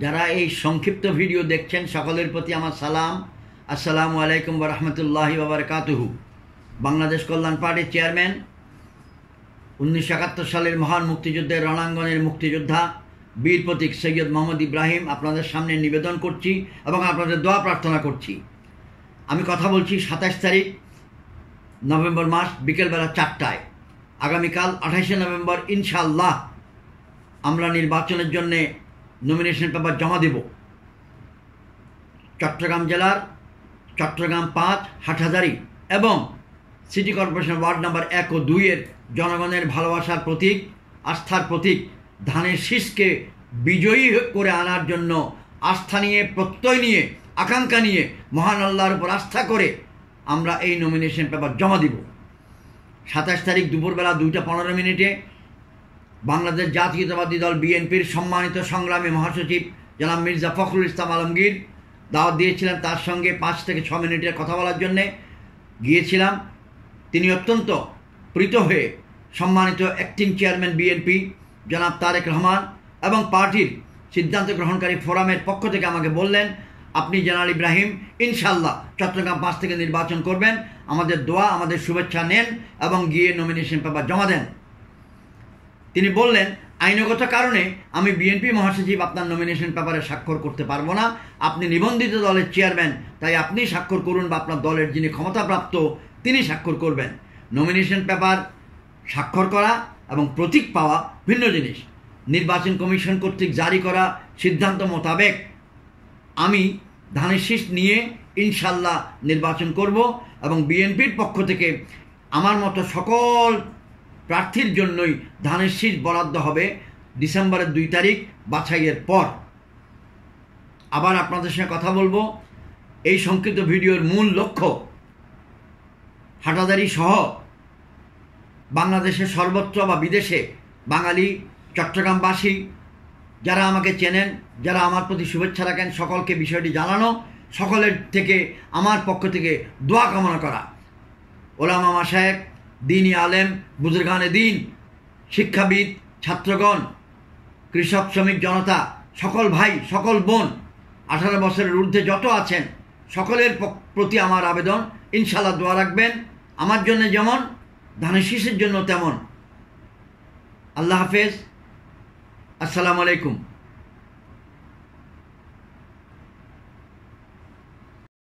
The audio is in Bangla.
যারা এই সংক্ষিপ্ত ভিডিও দেখছেন সকলের প্রতি আমার সালাম। আসসালামু আলাইকুম ওয়া রাহমাতুল্লাহি ওয়া বারাকাতুহু। বাংলাদেশ কল্যাণ পার্টির চেয়ারম্যান, 1971 সালের মহান মুক্তিযুদ্ধের রণাঙ্গনের মুক্তিযোদ্ধা বীর প্রতীক সৈয়দ মোহাম্মদ ইব্রাহিম আপনাদের সামনে নিবেদন করছি এবং আপনাদের দোয়া প্রার্থনা করছি। আমি কথা বলছি 27 তারিখ নভেম্বর মাস বিকেলবেলা 4টায়। আগামীকাল 28শে নভেম্বর ইনশাআল্লাহ আমরা নির্বাচনের জন্যে নমিনেশন পেপার জমা দেব। চট্টগ্রাম জেলার চট্টগ্রাম 5, হাটহাজারী এবং সিটি কর্পোরেশন ওয়ার্ড নাম্বার 1 ও 2 এর জনগণের ভালোবাসার প্রতীক, আস্থার প্রতীক ধানের শীষকে বিজয়ী করে আনার জন্য আস্থা নিয়ে, প্রত্যয় নিয়ে, আকাঙ্ক্ষা নিয়ে, মহান আল্লাহর উপর আস্থা করে আমরা এই নমিনেশন পেপার জমা দিব। 27 তারিখ দুপুরবেলা 2:15 বাংলাদেশ জাতীয়তাবাদী দল বিএনপির সম্মানিত সংগ্রামী মহাসচিব জনাব মির্জা ফখরুল ইসলাম আলমগীর দাওয়াত দিয়েছিলেন তার সঙ্গে 5 থেকে 6 মিনিটের কথা বলার জন্যে গিয়েছিলাম। তিনি অত্যন্ত প্রীত হয়ে সম্মানিত অ্যাক্টিং চেয়ারম্যান বিএনপি জনাব তারেক রহমান এবং পার্টির সিদ্ধান্ত গ্রহণকারী ফোরামের পক্ষ থেকে আমাকে বললেন, আপনি জেনারেল ইব্রাহিম ইনশাআল্লাহ চট্টগ্রাম 5 থেকে নির্বাচন করবেন, আমাদের দোয়া, আমাদের শুভেচ্ছা নেন এবং গিয়ে নমিনেশন পেপার জমা দেন। তিনি বললেন, আইনগত কারণে আমি বিএনপি মহাসচিব আপনার নমিনেশন পেপারে স্বাক্ষর করতে পারবো না, আপনি নিবন্ধিত দলের চেয়ারম্যান, তাই আপনি স্বাক্ষর করুন বা আপনার দলের যিনি ক্ষমতাপ্রাপ্ত তিনি স্বাক্ষর করবেন। নমিনেশন পেপার স্বাক্ষর করা এবং প্রতীক পাওয়া ভিন্ন জিনিস। নির্বাচন কমিশন কর্তৃক জারি করা সিদ্ধান্ত মোতাবেক আমি ধানের শীষ নিয়ে ইনশাল্লাহ নির্বাচন করব এবং বিএনপির পক্ষ থেকে আমার মতো সকল প্রার্থীর জন্যই ধানের শীষ বরাদ্দ হবে ডিসেম্বরের 2 তারিখ বাছাইয়ের পর। আবার আপনাদের সঙ্গে কথা বলবো। এই সংক্ষিপ্ত ভিডিওর মূল লক্ষ্য হাটহাজারী সহ বাংলাদেশের সর্বত্র বা বিদেশে বাঙালি চট্টগ্রামবাসী যারা আমাকে চেনেন, যারা আমার প্রতি শুভেচ্ছা রাখেন, সকলকে বিষয়টি জানানো, সকলের থেকে আমার পক্ষ থেকে দোয়া কামনা করা। ওলামা মাশায়েখ, দ্বীনি আলেম, বুজুর্গানে দ্বীন, শিক্ষাবিদ, ছাত্রগণ, কৃষক, শ্রমিক জনতা, সকল ভাই, সকল বোন, 18 বছরের ঊর্ধ্বে যত আছেন সকলের প্রতি আমার আবেদন, ইনশাআল্লাহ দোয়া রাখবেন আমার জন্য যেমন ধানের শীষের জন্য তেমন। আল্লাহ হাফেজ। আসসালামু আলাইকুম।